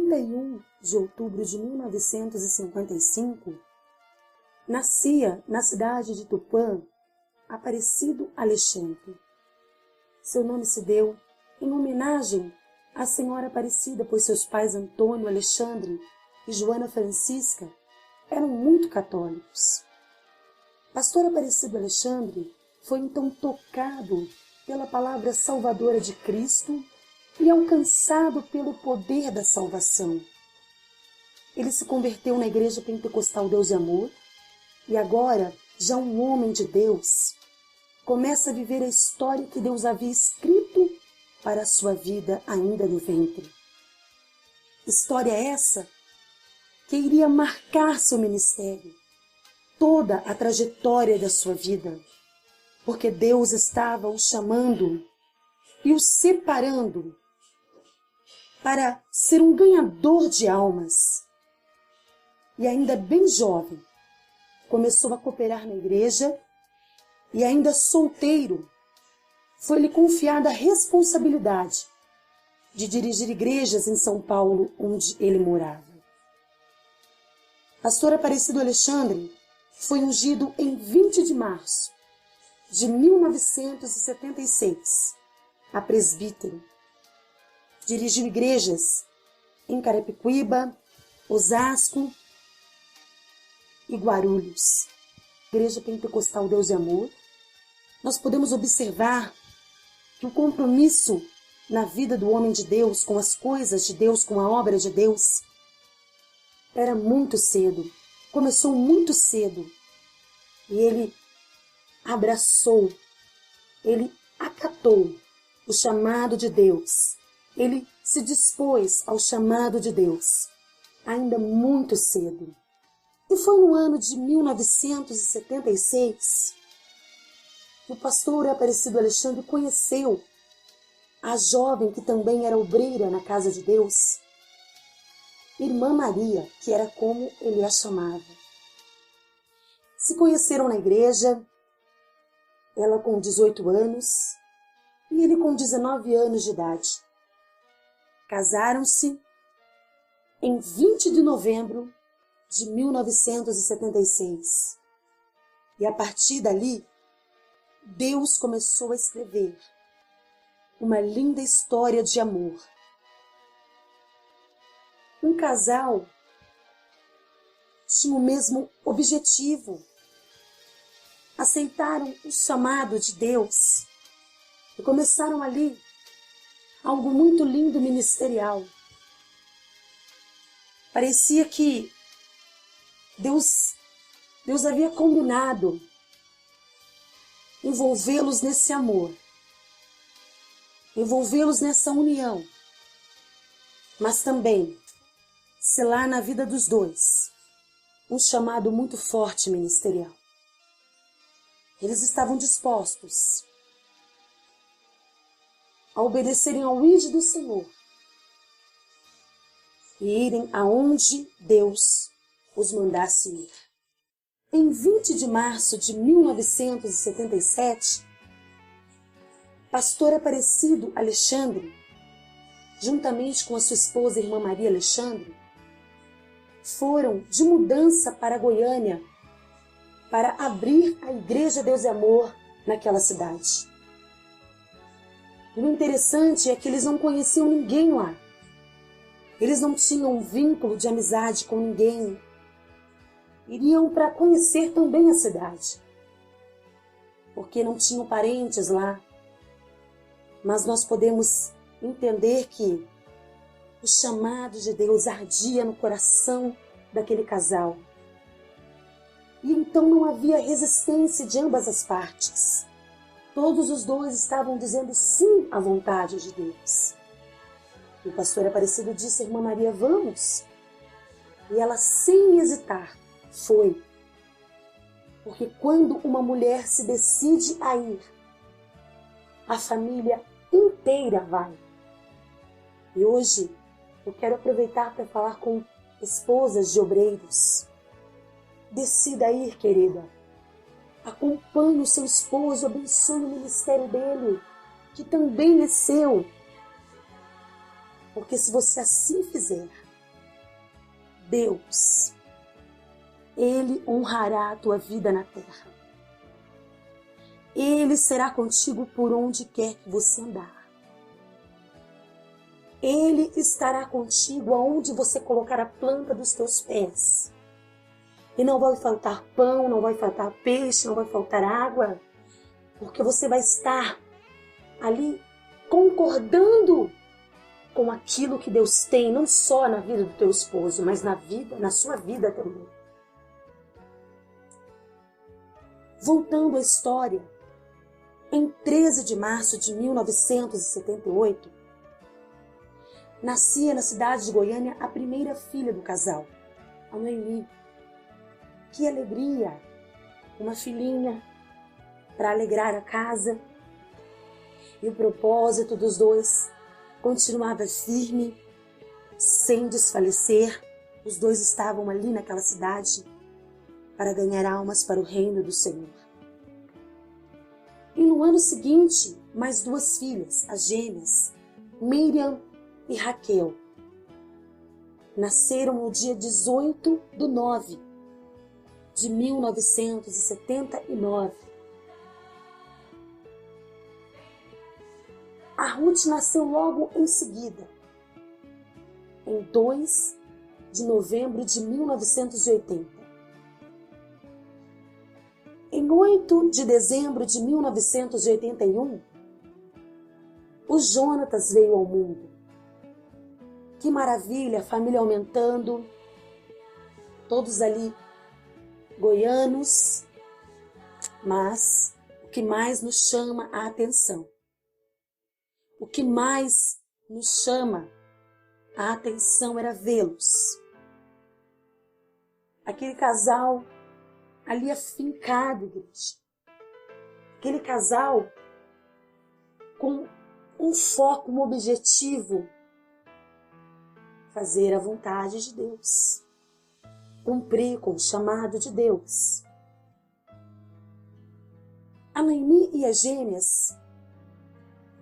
31 de outubro de 1955, nascia na cidade de Tupã, Aparecido Alexandre. Seu nome se deu em homenagem à Senhora Aparecida, pois seus pais Antônio Alexandre e Joana Francisca eram muito católicos. Pastor Aparecido Alexandre foi então tocado pela palavra salvadora de Cristo e alcançado pelo poder da salvação. Ele se converteu na Igreja Pentecostal Deus e Amor e agora, já um homem de Deus, começa a viver a história que Deus havia escrito para a sua vida ainda no ventre. História essa que iria marcar seu ministério, toda a trajetória da sua vida, porque Deus estava o chamando e o separando para ser um ganhador de almas. E ainda bem jovem, começou a cooperar na igreja e ainda solteiro, foi-lhe confiada a responsabilidade de dirigir igrejas em São Paulo, onde ele morava. Pastor Aparecido Alexandre foi ungido em 20 de março de 1976 a presbítero. Dirigiu igrejas em Carapicuíba, Osasco e Guarulhos. Igreja Pentecostal Deus e Amor. Nós podemos observar que o compromisso na vida do homem de Deus, com as coisas de Deus, com a obra de Deus, era muito cedo. Começou muito cedo. E ele abraçou, ele acatou o chamado de Deus. Ele se dispôs ao chamado de Deus, ainda muito cedo. E foi no ano de 1976 que o pastor Aparecido Alexandre conheceu a jovem que também era obreira na casa de Deus, Irmã Maria, que era como ele a chamava. Se conheceram na igreja, ela com 18 anos e ele com 19 anos de idade. Casaram-se em 20 de novembro de 1976. E a partir dali, Deus começou a escrever uma linda história de amor. Um casal tinha o mesmo objetivo. Aceitaram o chamado de Deus e começaram ali algo muito lindo ministerial. Parecia que Deus havia combinado envolvê-los nesse amor, envolvê-los nessa união, mas também selar na vida dos dois um chamado muito forte ministerial. Eles estavam dispostos a obedecerem ao ídolo do Senhor e irem aonde Deus os mandasse ir. Em 20 de março de 1977, pastor Aparecido Alexandre, juntamente com a sua esposa, Irmã Maria Alexandre, foram de mudança para Goiânia para abrir a Igreja Deus e Amor naquela cidade. E o interessante é que eles não conheciam ninguém lá. Eles não tinham um vínculo de amizade com ninguém. Iriam para conhecer também a cidade, porque não tinham parentes lá. Mas nós podemos entender que o chamado de Deus ardia no coração daquele casal. E então não havia resistência de ambas as partes. Todos os dois estavam dizendo sim à vontade de Deus. E o pastor Aparecido disse: Irmã Maria, vamos. E ela, sem hesitar, foi. Porque quando uma mulher se decide a ir, a família inteira vai. E hoje eu quero aproveitar para falar com esposas de obreiros. Decida ir, querida. Acompanhe o seu esposo, abençoe o ministério dele, que também é seu. Porque se você assim fizer, Deus, Ele honrará a tua vida na terra. Ele será contigo por onde quer que você andar. Ele estará contigo aonde você colocar a planta dos teus pés. E não vai faltar pão, não vai faltar peixe, não vai faltar água, porque você vai estar ali concordando com aquilo que Deus tem, não só na vida do teu esposo, mas na sua vida também. Voltando à história, em 13 de março de 1978, nascia na cidade de Goiânia a primeira filha do casal, a Noemi. Que alegria! Uma filhinha para alegrar a casa. E o propósito dos dois continuava firme, sem desfalecer. Os dois estavam ali naquela cidade para ganhar almas para o reino do Senhor. E no ano seguinte, mais duas filhas, as gêmeas, Miriam e Raquel, nasceram no dia 18 de 9 de 1979. A Ruth nasceu logo em seguida, em 2 de novembro de 1980. Em 8 de dezembro de 1981, o Jonatas veio ao mundo. Que maravilha, a família aumentando, todos ali goianos, mas o que mais nos chama a atenção, o que mais nos chama a atenção era vê-los. Aquele casal ali afincado, igreja. Aquele casal com um foco, um objetivo, fazer a vontade de Deus, cumprir com o chamado de Deus. A Noemi e as gêmeas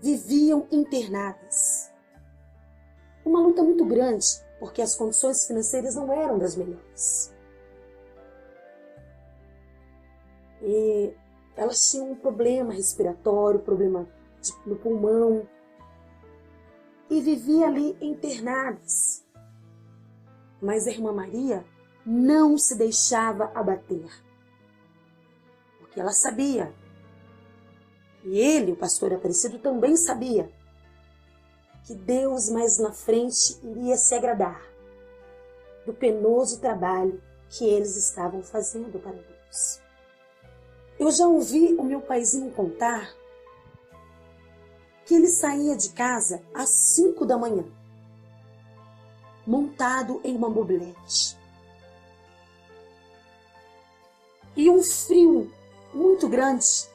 viviam internadas. Uma luta muito grande, porque as condições financeiras não eram das melhores. E elas tinham um problema respiratório, problema no pulmão, e viviam ali internadas. Mas a irmã Maria não se deixava abater, porque ela sabia, e ele, o pastor Aparecido, também sabia, que Deus mais na frente iria se agradar do penoso trabalho que eles estavam fazendo para Deus. Eu já ouvi o meu paizinho contar que ele saía de casa às 5 da manhã, montado em uma mobilete. E um frio muito grande.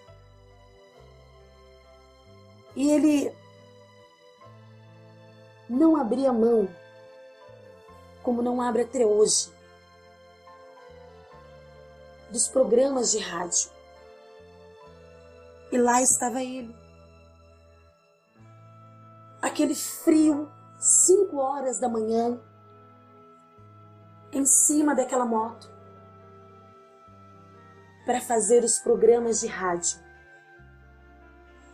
E ele não abria mão, como não abre até hoje, dos programas de rádio. E lá estava ele. Aquele frio, 5 horas da manhã, em cima daquela moto, para fazer os programas de rádio.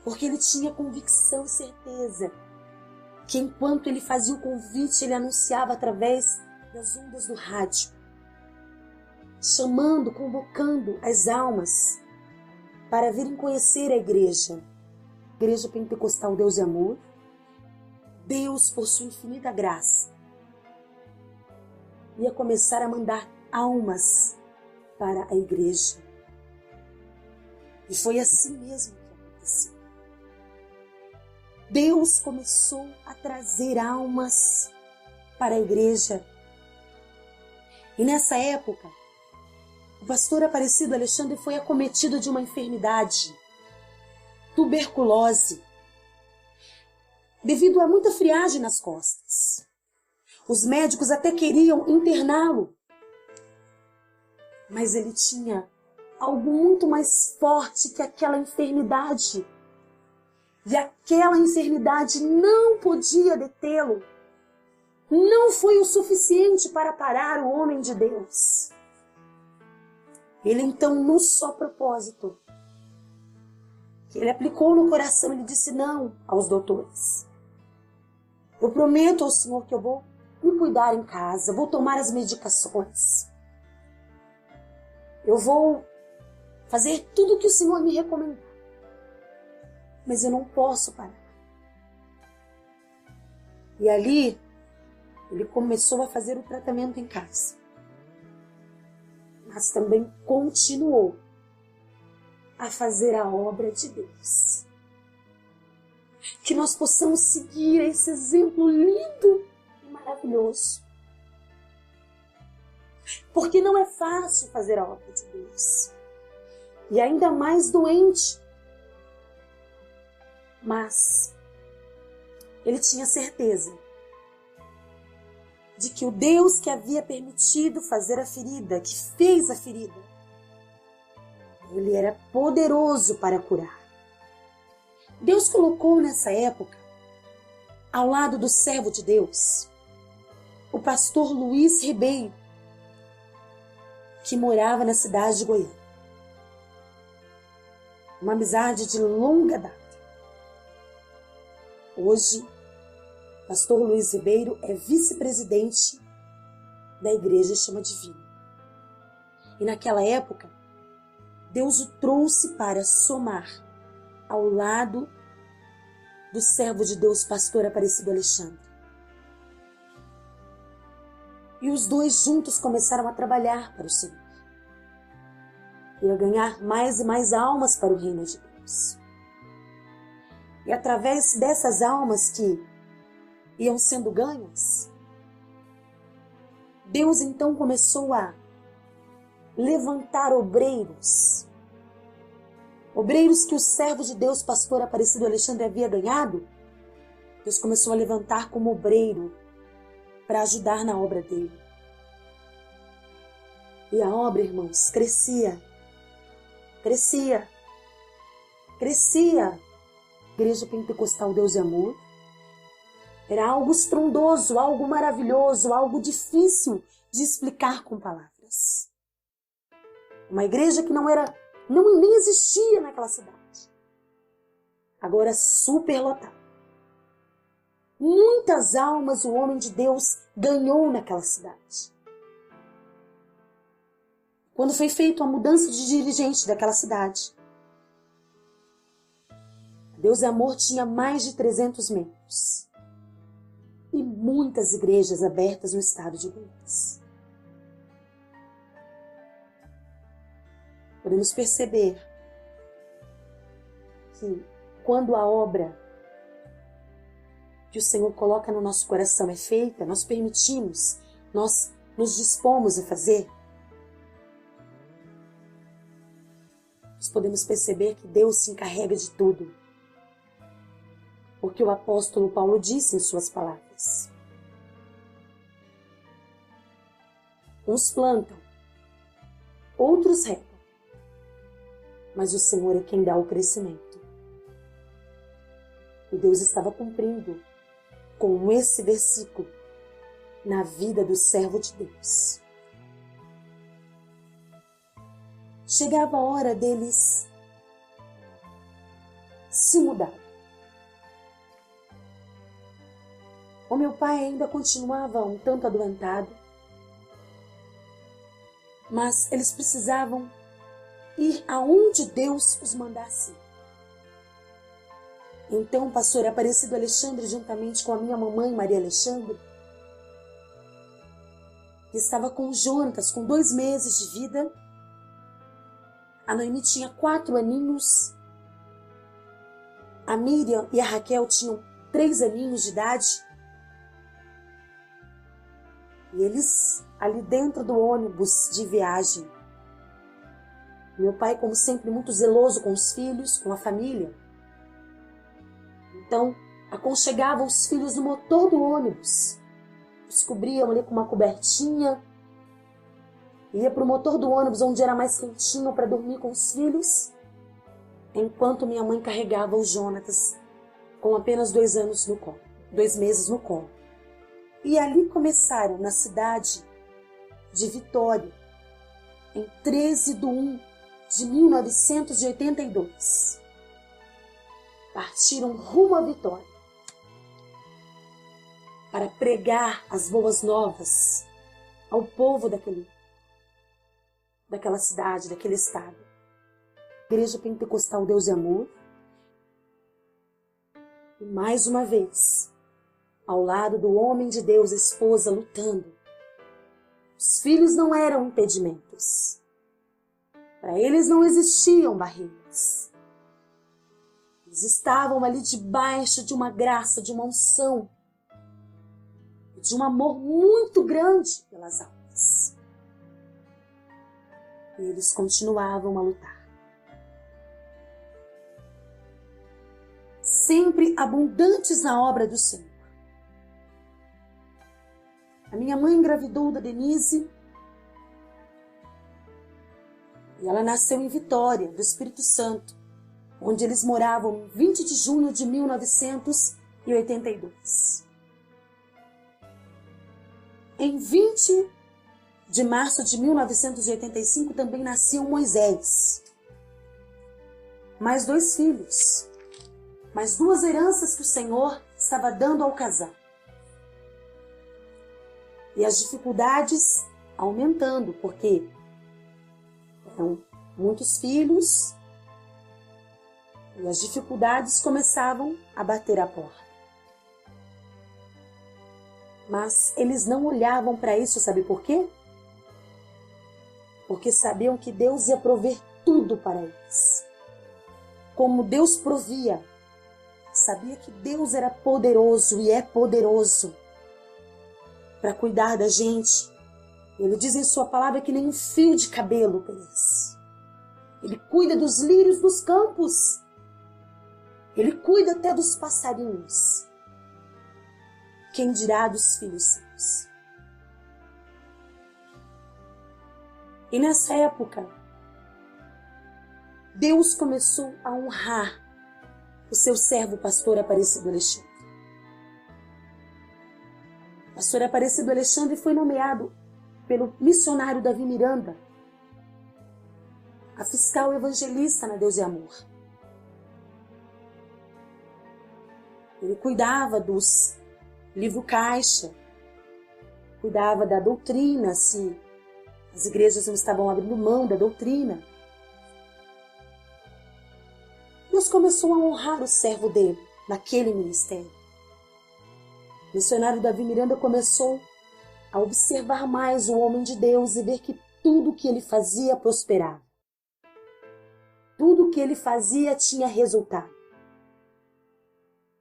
Porque ele tinha convicção e certeza que enquanto ele fazia o convite, ele anunciava através das ondas do rádio, chamando, convocando as almas para virem conhecer a igreja. Igreja Pentecostal Deus e Amor. Deus, por sua infinita graça, ia começar a mandar almas para a igreja. E foi assim mesmo que aconteceu. Deus começou a trazer almas para a igreja. E nessa época, o pastor Aparecido Alexandre foi acometido de uma enfermidade, tuberculose, devido a muita friagem nas costas. Os médicos até queriam interná-lo, mas ele tinha algo muito mais forte que aquela enfermidade. E aquela enfermidade não podia detê-lo. não foi o suficiente para parar o homem de Deus. Ele então, num só propósito, que ele aplicou no coração, ele disse não aos doutores. Eu prometo ao Senhor que eu vou me cuidar em casa, vou tomar as medicações. Eu vou fazer tudo o que o Senhor me recomendar. Mas eu não posso parar. E ali, ele começou a fazer o tratamento em casa. Mas também continuou a fazer a obra de Deus. Que nós possamos seguir esse exemplo lindo e maravilhoso. Porque não é fácil fazer a obra de Deus. E ainda mais doente. Mas ele tinha certeza de que o Deus que havia permitido fazer a ferida, que fez a ferida, ele era poderoso para curar. Deus colocou nessa época, ao lado do servo de Deus, o pastor Luiz Ribeiro, que morava na cidade de Goiânia. Uma amizade de longa data. Hoje, pastor Luiz Ribeiro é vice-presidente da Igreja Chama Divina. E naquela época, Deus o trouxe para somar ao lado do servo de Deus, pastor Aparecido Alexandre. E os dois juntos começaram a trabalhar para o Senhor. E a ganhar mais e mais almas para o reino de Deus. E através dessas almas que iam sendo ganhas, Deus então começou a levantar obreiros. Obreiros que o servo de Deus, pastor Aparecido Alexandre, havia ganhado. Deus começou a levantar como obreiro para ajudar na obra dele. E a obra, irmãos, crescia. Crescia. Crescia. Igreja Pentecostal Deus e Amor. Era algo estrondoso, algo maravilhoso, algo difícil de explicar com palavras. Uma igreja que não nem existia naquela cidade. Agora superlotada. Muitas almas o homem de Deus ganhou naquela cidade. Quando foi feita a mudança de dirigente daquela cidade, Deus e Amor tinha mais de 300 membros. E muitas igrejas abertas no estado de Goiás. Podemos perceber que quando a obra que o Senhor coloca no nosso coração é feita, nós permitimos, nós nos dispomos a fazer, nós podemos perceber que Deus se encarrega de tudo. Porque o apóstolo Paulo disse em suas palavras: uns plantam, outros regam, mas o Senhor é quem dá o crescimento. E Deus estava cumprindo com esse versículo na vida do servo de Deus. Chegava a hora deles se mudar. O meu pai ainda continuava um tanto adoentado, mas eles precisavam ir aonde Deus os mandasse. Então o pastor Aparecido Alexandre, juntamente com a minha mamãe Maria Alexandre, que estava com o Jonatas, com 2 meses de vida, a Noemi tinha 4 aninhos, a Miriam e a Raquel tinham 3 aninhos de idade, e eles ali dentro do ônibus de viagem. Meu pai, como sempre, muito zeloso com os filhos, com a família. Então, aconchegava os filhos no motor do ônibus. Os cobriam ali com uma cobertinha. Ia para o motor do ônibus, onde era mais quentinho, para dormir com os filhos. Enquanto minha mãe carregava o Jonatas, com apenas 2 anos no colo, 2 meses no colo. E ali começaram, na cidade de Vitória, em 13 de 1 de 1982. Partiram rumo à Vitória para pregar as boas novas ao povo daquela cidade, daquele estado. Igreja Pentecostal Deus e Amor. E mais uma vez, ao lado do homem de Deus, a esposa lutando. Os filhos não eram impedimentos. Para eles não existiam barreiras. Eles estavam ali debaixo de uma graça, de uma unção, de um amor muito grande pelas almas. E eles continuavam a lutar. Sempre abundantes na obra do Senhor. A minha mãe engravidou da Denise e ela nasceu em Vitória, do Espírito Santo, onde eles moravam em 20 de junho de 1982. Em 20 de março de 1985 também nasceu Moisés. Mais 2 filhos, mais 2 heranças que o Senhor estava dando ao casal. E as dificuldades aumentando, porque eram muitos filhos e as dificuldades começavam a bater a porta. Mas eles não olhavam para isso, sabe por quê? Porque sabiam que Deus ia prover tudo para eles. Como Deus provia, sabia que Deus era poderoso e é poderoso para cuidar da gente. Ele diz em sua palavra que nem um fio de cabelo perece. Ele cuida dos lírios dos campos. Ele cuida até dos passarinhos. Quem dirá dos filhos seus? E nessa época, Deus começou a honrar o seu servo pastor Aparecido Alexandre. Pastor Aparecido Alexandre foi nomeado pelo missionário Davi Miranda a fiscal evangelista na Deus e Amor. Ele cuidava dos livro-caixa, cuidava da doutrina, se as igrejas não estavam abrindo mão da doutrina. Deus começou a honrar o servo dele naquele ministério. O missionário Davi Miranda começou a observar mais o homem de Deus e ver que tudo que ele fazia prosperava. Tudo que ele fazia tinha resultado.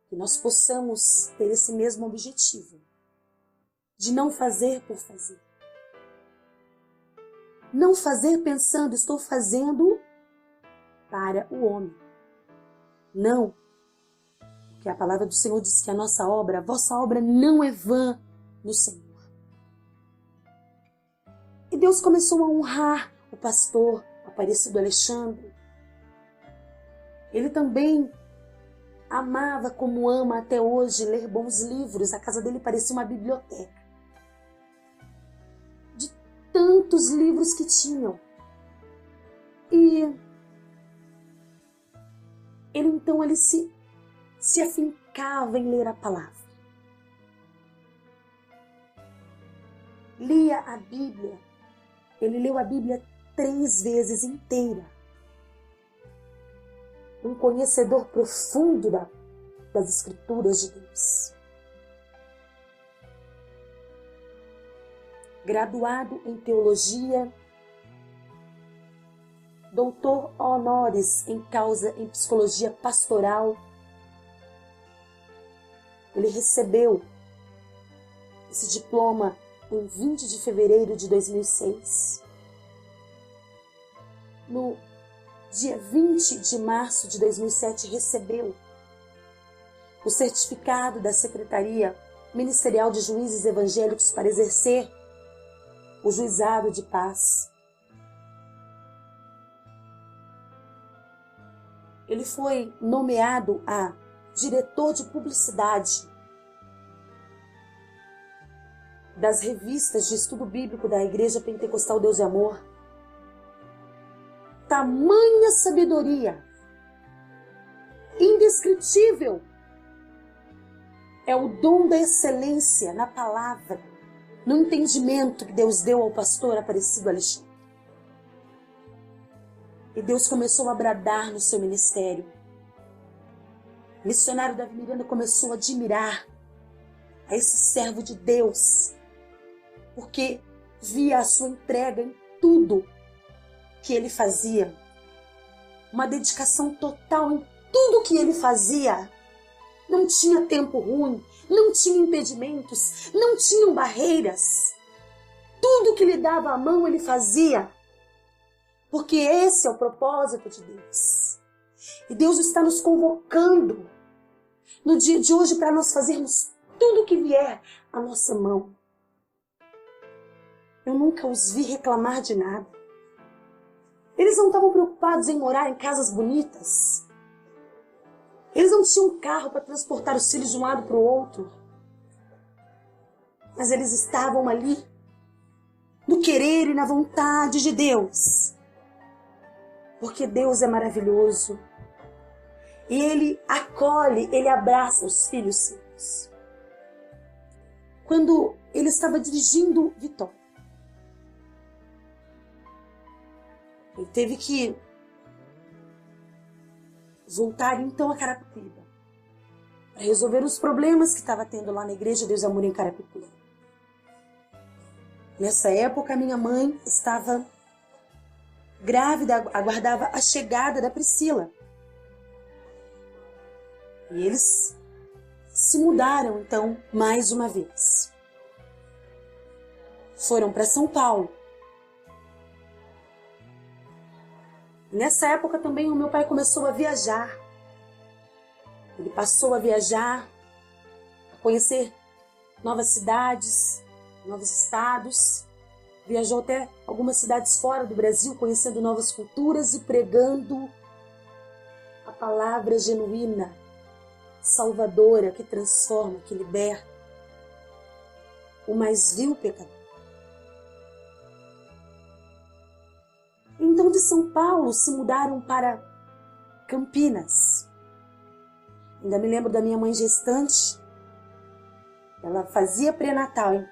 Que nós possamos ter esse mesmo objetivo, de não fazer por fazer. Não fazer pensando, estou fazendo para o homem. Não. Porque a palavra do Senhor diz que a nossa obra, a vossa obra não é vã no Senhor. E Deus começou a honrar o pastor Aparecido Alexandre. Ele também amava, como ama até hoje, ler bons livros. A casa dele parecia uma biblioteca. De tantos livros que tinham. E ele então se afincava em ler a palavra. Lia a Bíblia. Ele leu a Bíblia 3 vezes inteira. Um conhecedor profundo das Escrituras de Deus. Graduado em teologia, doutor honoris em psicologia pastoral. Ele recebeu esse diploma em 20 de fevereiro de 2006. No dia 20 de março de 2007, recebeu o certificado da Secretaria Ministerial de Juízes Evangélicos para exercer o juizado de paz. Ele foi nomeado a diretor de publicidade das revistas de estudo bíblico da Igreja Pentecostal Deus e Amor. Tamanha sabedoria, indescritível, é o dom da excelência na palavra, no entendimento que Deus deu ao pastor Aparecido Alexandre. E Deus começou a bradar no seu ministério. O missionário Davi Miranda começou a admirar a esse servo de Deus, porque via a sua entrega em tudo que ele fazia, uma dedicação total em tudo que ele fazia. Não tinha tempo ruim, não tinha impedimentos, não tinham barreiras. Tudo que lhe dava a mão ele fazia, porque esse é o propósito de Deus. E Deus está nos convocando no dia de hoje para nós fazermos tudo que vier à nossa mão. Eu nunca os vi reclamar de nada. Eles não estavam preocupados em morar em casas bonitas. Eles não tinham carro para transportar os filhos de um lado para o outro. Mas eles estavam ali no querer e na vontade de Deus. Porque Deus é maravilhoso. E Ele acolhe, Ele abraça os filhos seus. Quando ele estava dirigindo Vitória, ele teve que voltar então a Carapicuíba para resolver os problemas que estava tendo lá na Igreja Deus e Amor em Carapicuíba. Nessa época, minha mãe estava grávida, aguardava a chegada da Priscila. E eles se mudaram então mais uma vez. Foram para São Paulo. Nessa época também o meu pai começou a viajar. Ele passou a viajar, a conhecer novas cidades, novos estados. Viajou até algumas cidades fora do Brasil, conhecendo novas culturas e pregando a palavra genuína, salvadora, que transforma, que liberta o mais vil pecador. Então de São Paulo se mudaram para Campinas. Ainda me lembro da minha mãe gestante. Ela fazia pré-natal em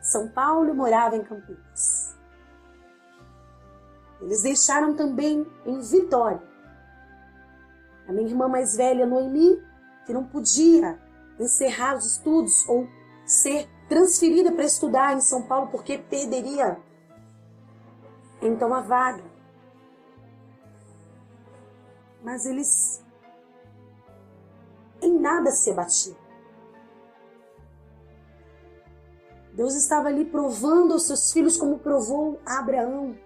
São Paulo e morava em Campinas. Eles deixaram também em Vitória a minha irmã mais velha, Noemi, que não podia encerrar os estudos ou ser transferida para estudar em São Paulo porque perderia então a vaga. Mas eles em nada se abatiam. Deus estava ali provando aos seus filhos como provou a Abraão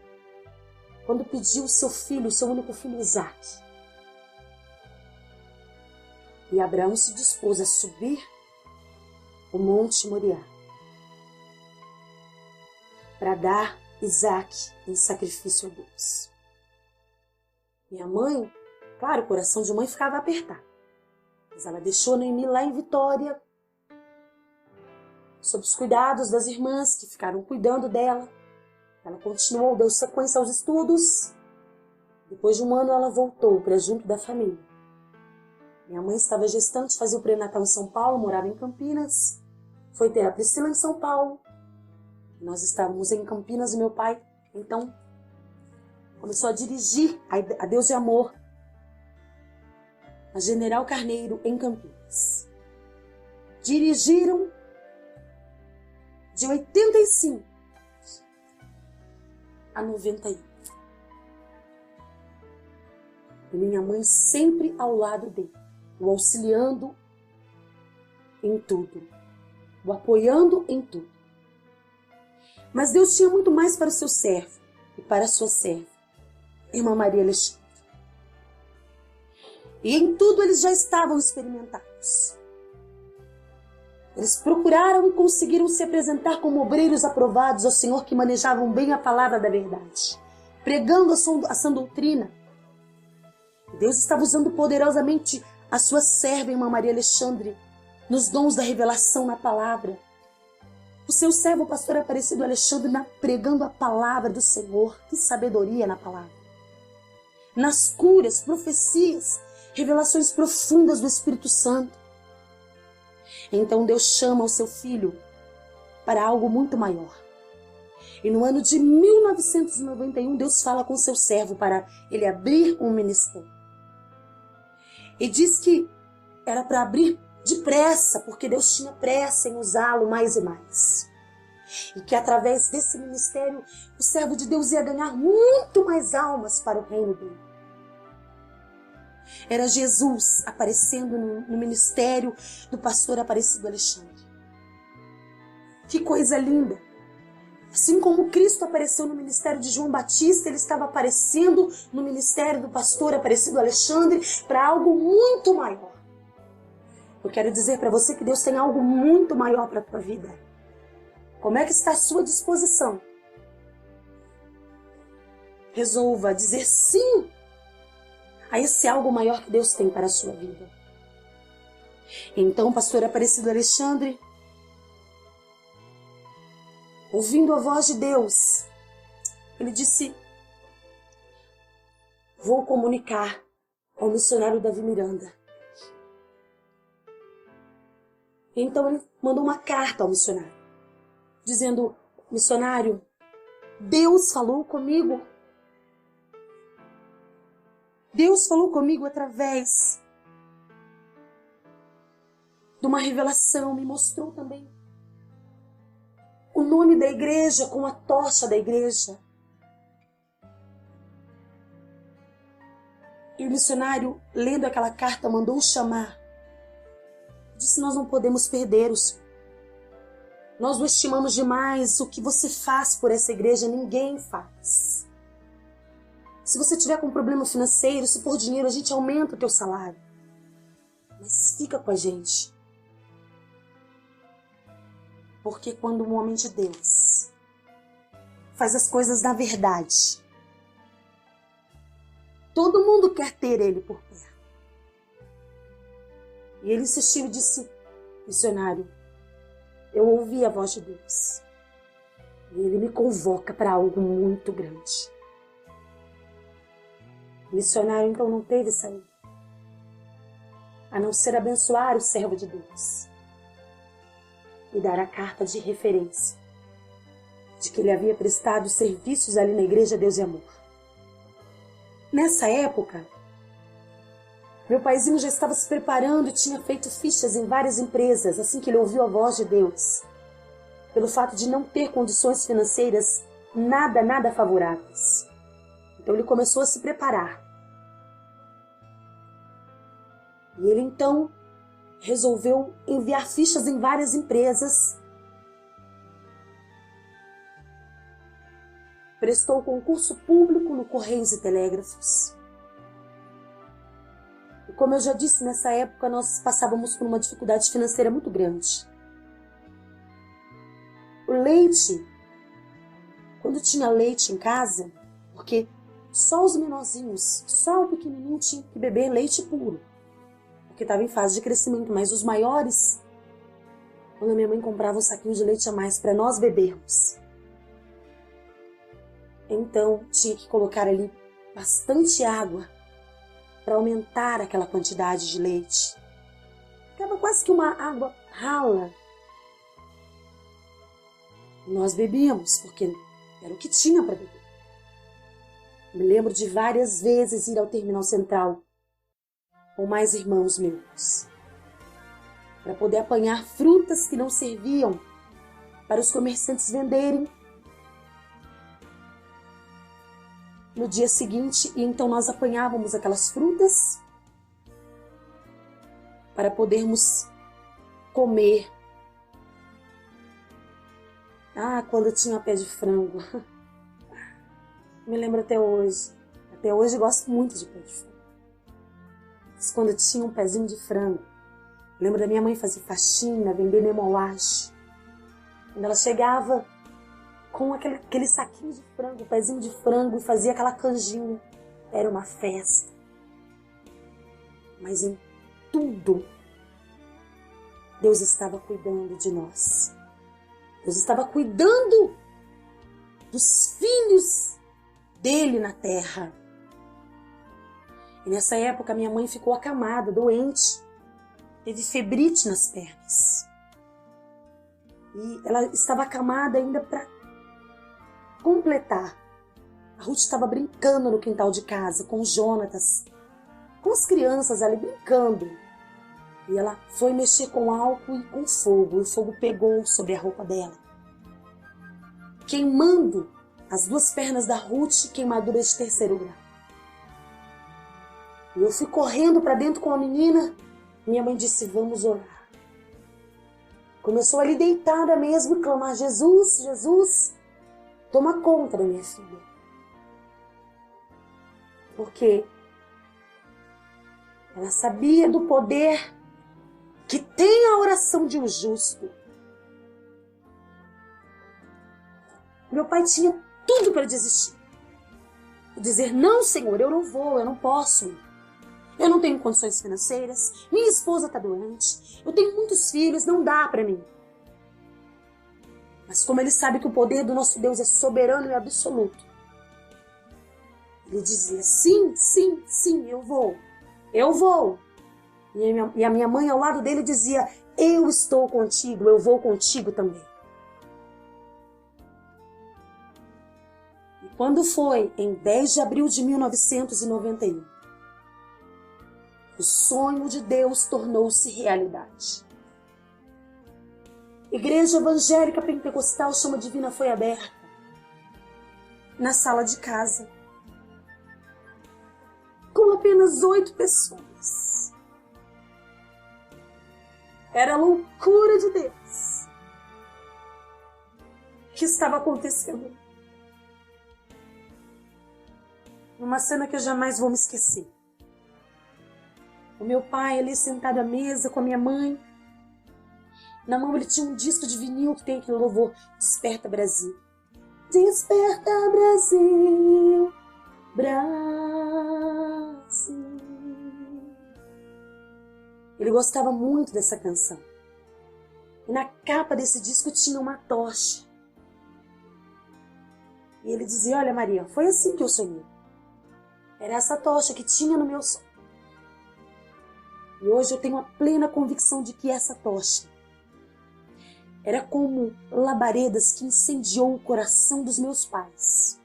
quando pediu o seu filho, o seu único filho Isaque. E Abraão se dispôs a subir o Monte Moriá para dar Isaque em sacrifício a Deus. Minha mãe, claro, o coração de mãe ficava apertado, mas ela deixou Noemi lá em Vitória, sob os cuidados das irmãs que ficaram cuidando dela. Ela continuou, deu sequência aos estudos. Depois de um ano ela voltou para junto da família. Minha mãe estava gestante, fazia o pré-natal em São Paulo, morava em Campinas. Foi ter a Priscila em São Paulo. Nós estávamos em Campinas e meu pai, então, começou a dirigir a Deus de Amor, a General Carneiro, em Campinas. Dirigiram de 85 a 91. E minha mãe sempre ao lado dele, o auxiliando em tudo, o apoiando em tudo. Mas Deus tinha muito mais para o seu servo e para a sua serva, irmã Maria Alexandre. E em tudo eles já estavam experimentados. Eles procuraram e conseguiram se apresentar como obreiros aprovados ao Senhor, que manejavam bem a palavra da verdade, pregando a sã doutrina. Deus estava usando poderosamente a sua serva, irmã Maria Alexandre, nos dons da revelação na palavra. O seu servo, o pastor Aparecido Alexandre, pregando a palavra do Senhor. Que sabedoria na palavra. Nas curas, profecias, revelações profundas do Espírito Santo. Então Deus chama o seu filho para algo muito maior. E no ano de 1991, Deus fala com seu servo para ele abrir um ministério. E diz que era para abrir depressa, porque Deus tinha pressa em usá-lo mais e mais. E que através desse ministério, o servo de Deus ia ganhar muito mais almas para o reino dele. Era Jesus aparecendo no ministério do pastor Aparecido Alexandre. Que coisa linda! Assim como Cristo apareceu no ministério de João Batista, ele estava aparecendo no ministério do pastor Aparecido Alexandre para algo muito maior. Eu quero dizer para você que Deus tem algo muito maior para a tua vida. Como é que está a sua disposição? Resolva dizer sim a esse algo maior que Deus tem para a sua vida. Então, o pastor Aparecido Alexandre, ouvindo a voz de Deus, ele disse: vou comunicar ao missionário Davi Miranda. Então ele mandou uma carta ao missionário, dizendo: missionário, Deus falou comigo. Deus falou comigo através de uma revelação, me mostrou também o nome da igreja com a tocha da igreja. E o missionário, lendo aquela carta, mandou chamar. Disse: nós não podemos perder o Senhor. Nós o estimamos demais. O que você faz por essa igreja, ninguém faz. Se você tiver com problema financeiro, se for dinheiro, a gente aumenta o teu salário. Mas fica com a gente. Porque quando um homem de Deus faz as coisas na verdade, todo mundo quer ter ele por perto. E ele insistiu e disse: missionário, eu ouvi a voz de Deus. E ele me convoca para algo muito grande. O missionário então não teve saída, a não ser abençoar o servo de Deus e dar a carta de referência de que ele havia prestado serviços ali na igreja Deus e Amor. Nessa época, meu paizinho já estava se preparando e tinha feito fichas em várias empresas assim que ele ouviu a voz de Deus, pelo fato de não ter condições financeiras nada favoráveis. Então ele começou a se preparar. E ele então resolveu enviar fichas em várias empresas. Prestou concurso público no Correios e Telégrafos. E como eu já disse, nessa época nós passávamos por uma dificuldade financeira muito grande. O leite, quando tinha leite em casa, porque só os menorzinhos, só o pequenininho tinha que beber leite puro, porque estava em fase de crescimento, mas os maiores, quando a minha mãe comprava um saquinho de leite a mais para nós bebermos, então tinha que colocar ali bastante água para aumentar aquela quantidade de leite. Ficava quase que uma água rala. E nós bebíamos, porque era o que tinha para beber. Me lembro de várias vezes ir ao terminal central com mais irmãos meus, para poder apanhar frutas que não serviam para os comerciantes venderem no dia seguinte, e então nós apanhávamos aquelas frutas para podermos comer. Quando eu tinha pé de frango. Me lembro até hoje. Até hoje eu gosto muito de pé de frango. Mas quando eu tinha um pezinho de frango, lembro da minha mãe fazer faxina, vendendo emolagem. Quando ela chegava com aquele saquinho de frango, um pezinho de frango, e fazia aquela canjinha. Era uma festa. Mas em tudo, Deus estava cuidando de nós. Deus estava cuidando dos filhos dele na terra. E nessa época minha mãe ficou acamada, doente. Teve febrite nas pernas. E ela estava acamada ainda para completar. A Ruth estava brincando no quintal de casa com o Jonatas, com as crianças ali brincando. E ela foi mexer com álcool e com fogo. E o fogo pegou sobre a roupa dela, queimando as duas pernas da Ruth, queimadura de 3º grau. E eu fui correndo para dentro com a menina. Minha mãe disse, vamos orar. Começou ali deitada mesmo, clamar, Jesus, Jesus, toma conta da minha filha. Porque ela sabia do poder que tem a oração de um justo. Meu pai tinha tudo para desistir. E dizer, não, Senhor, eu não vou, eu não posso. Eu não tenho condições financeiras, minha esposa está doente, eu tenho muitos filhos, não dá para mim. Mas como ele sabe que o poder do nosso Deus é soberano e absoluto, ele dizia, sim, sim, sim, eu vou. E a minha mãe ao lado dele dizia, eu estou contigo, eu vou contigo também. E quando foi em 10 de abril de 1991, o sonho de Deus tornou-se realidade. Igreja Evangélica Pentecostal Chama Divina foi aberta na sala de casa, com apenas 8 pessoas. Era a loucura de Deus que estava acontecendo. Uma cena que eu jamais vou me esquecer. O meu pai ali sentado à mesa com a minha mãe. Na mão ele tinha um disco de vinil que tem aquele louvor, Desperta Brasil. Desperta Brasil, Brasil. Ele gostava muito dessa canção. E na capa desse disco tinha uma tocha. E ele dizia, olha Maria, foi assim que eu sonhei. Era essa tocha que tinha no meu sonho. E hoje eu tenho a plena convicção de que essa tocha era como labaredas que incendiou o coração dos meus pais.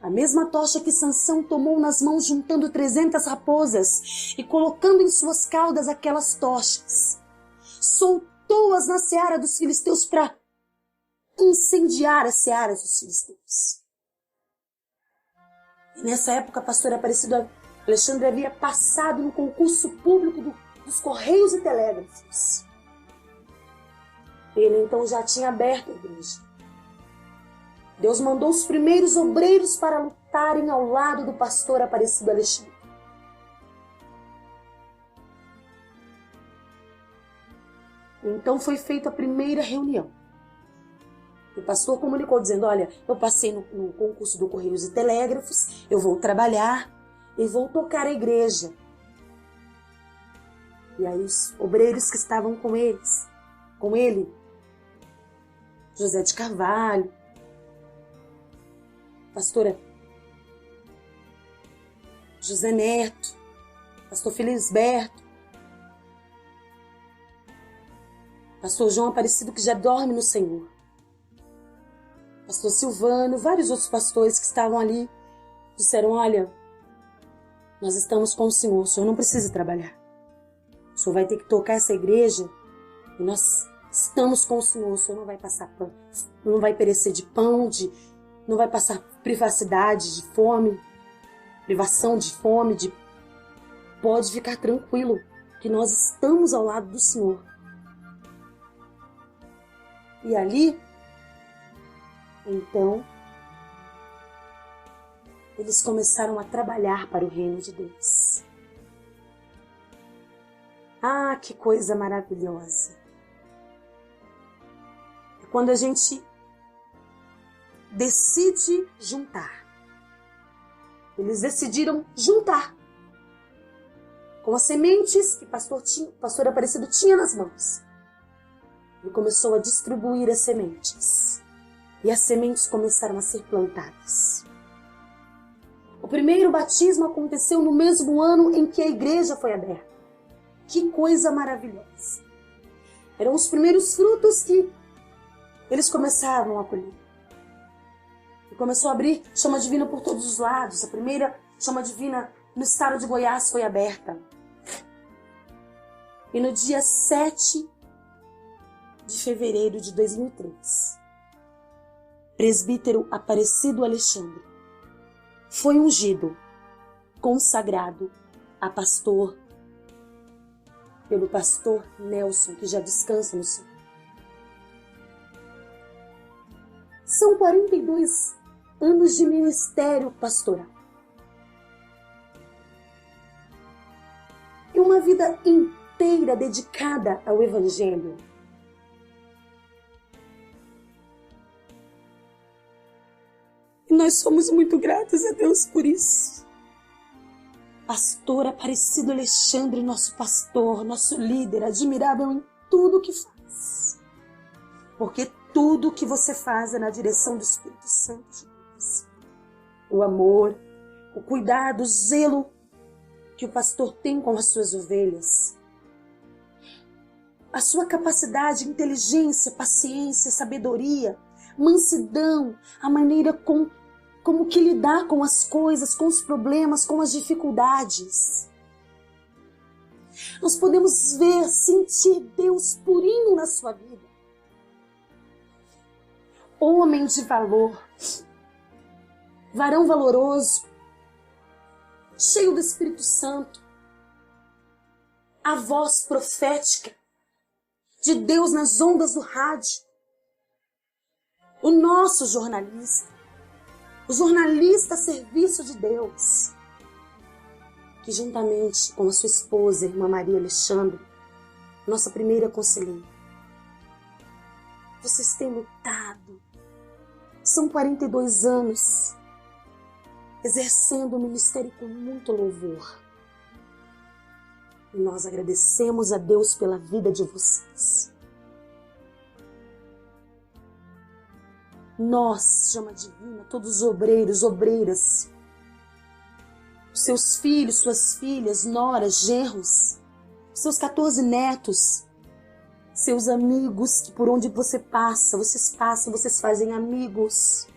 A mesma tocha que Sansão tomou nas mãos juntando 300 raposas e colocando em suas caudas aquelas tochas. Soltou-as na seara dos filisteus para incendiar as searas dos filisteus. E nessa época a pastora Aparecida Alexandre havia passado no concurso público dos Correios e Telégrafos. Ele então já tinha aberto a igreja. Deus mandou os primeiros obreiros para lutarem ao lado do pastor Aparecido Alexandre. Então foi feita a primeira reunião. O pastor comunicou dizendo, olha, eu passei no concurso do Correios e Telégrafos, eu vou trabalhar e vou tocar a igreja. E aí os obreiros que estavam com ele, José de Carvalho, pastora José Neto, pastor Felisberto, pastor João Aparecido, que já dorme no Senhor, pastor Silvano, vários outros pastores que estavam ali, disseram, olha, nós estamos com o senhor não precisa trabalhar. O senhor vai ter que tocar essa igreja e nós estamos com o senhor não vai passar pão, não vai perecer de pão, não vai passar privacidade de fome, privação de fome, pode ficar tranquilo que nós estamos ao lado do Senhor. E ali, então, eles começaram a trabalhar para o reino de Deus. Ah, que coisa maravilhosa! É quando a gente decide juntar. Eles decidiram juntar com as sementes que pastor Aparecido tinha nas mãos. e começou a distribuir as sementes. E as sementes começaram a ser plantadas. O primeiro batismo aconteceu no mesmo ano em que a igreja foi aberta. Que coisa maravilhosa! Eram os primeiros frutos que eles começaram a colher. E começou a abrir chama divina por todos os lados. A primeira chama divina no estado de Goiás foi aberta. E no dia 7 de fevereiro de 2003, presbítero Aparecido Alexandre foi ungido, consagrado a pastor pelo pastor Nelson, que já descansa no Senhor. São 42 anos de ministério pastoral. E uma vida inteira dedicada ao Evangelho. E nós somos muito gratos a Deus por isso. Pastor Aparecido Alexandre, nosso pastor, nosso líder, admirável em tudo que faz. Porque tudo que você faz é na direção do Espírito Santo de Deus. O amor, o cuidado, o zelo que o pastor tem com as suas ovelhas. A sua capacidade, inteligência, paciência, sabedoria, mansidão, a maneira como que lidar com as coisas, com os problemas, com as dificuldades. Nós podemos ver, sentir Deus purinho na sua vida. Homem de valor, varão valoroso, cheio do Espírito Santo, a voz profética de Deus nas ondas do rádio, o nosso jornalista, o jornalista a serviço de Deus, que juntamente com a sua esposa, irmã Maria Alexandre, nossa primeira conselheira, vocês têm lutado. São 42 anos exercendo o ministério com muito louvor. E nós agradecemos a Deus pela vida de vocês. Nós, chama divina, todos os obreiros, obreiras, seus filhos, suas filhas, noras, genros, seus 14 netos, seus amigos, que por onde você passa, vocês passam, vocês fazem amigos.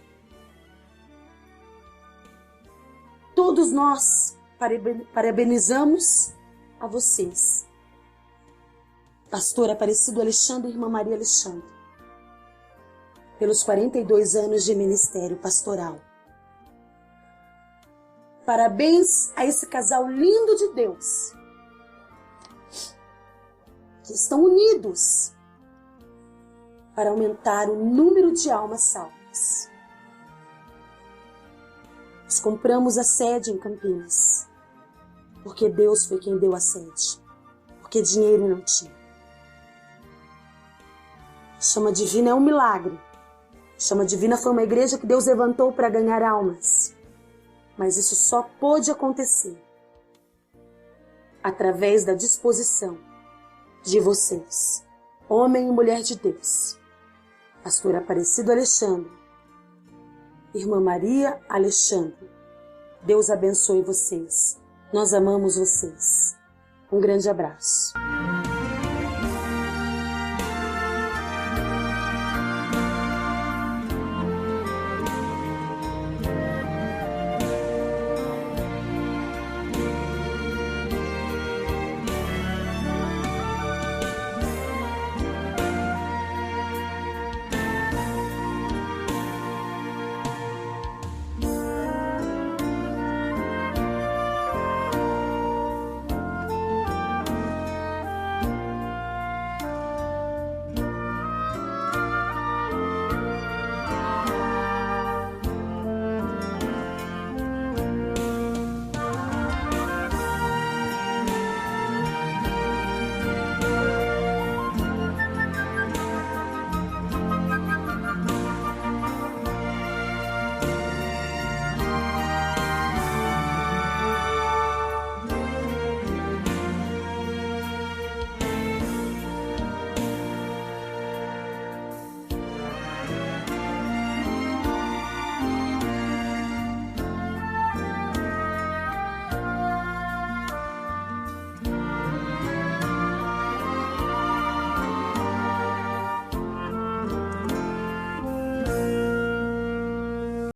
Todos nós parabenizamos a vocês. Pastor Aparecido Alexandre e irmã Maria Alexandre, pelos 42 anos de ministério pastoral. Parabéns a esse casal lindo de Deus, que estão unidos para aumentar o número de almas salvas. Nós compramos a sede em Campinas, porque Deus foi quem deu a sede, porque dinheiro não tinha. Chama Divina é um milagre. Chama Divina foi uma igreja que Deus levantou para ganhar almas. Mas isso só pôde acontecer através da disposição de vocês, homem e mulher de Deus. Pastor Aparecido Alexandre, irmã Maria Alexandre, Deus abençoe vocês. Nós amamos vocês. Um grande abraço.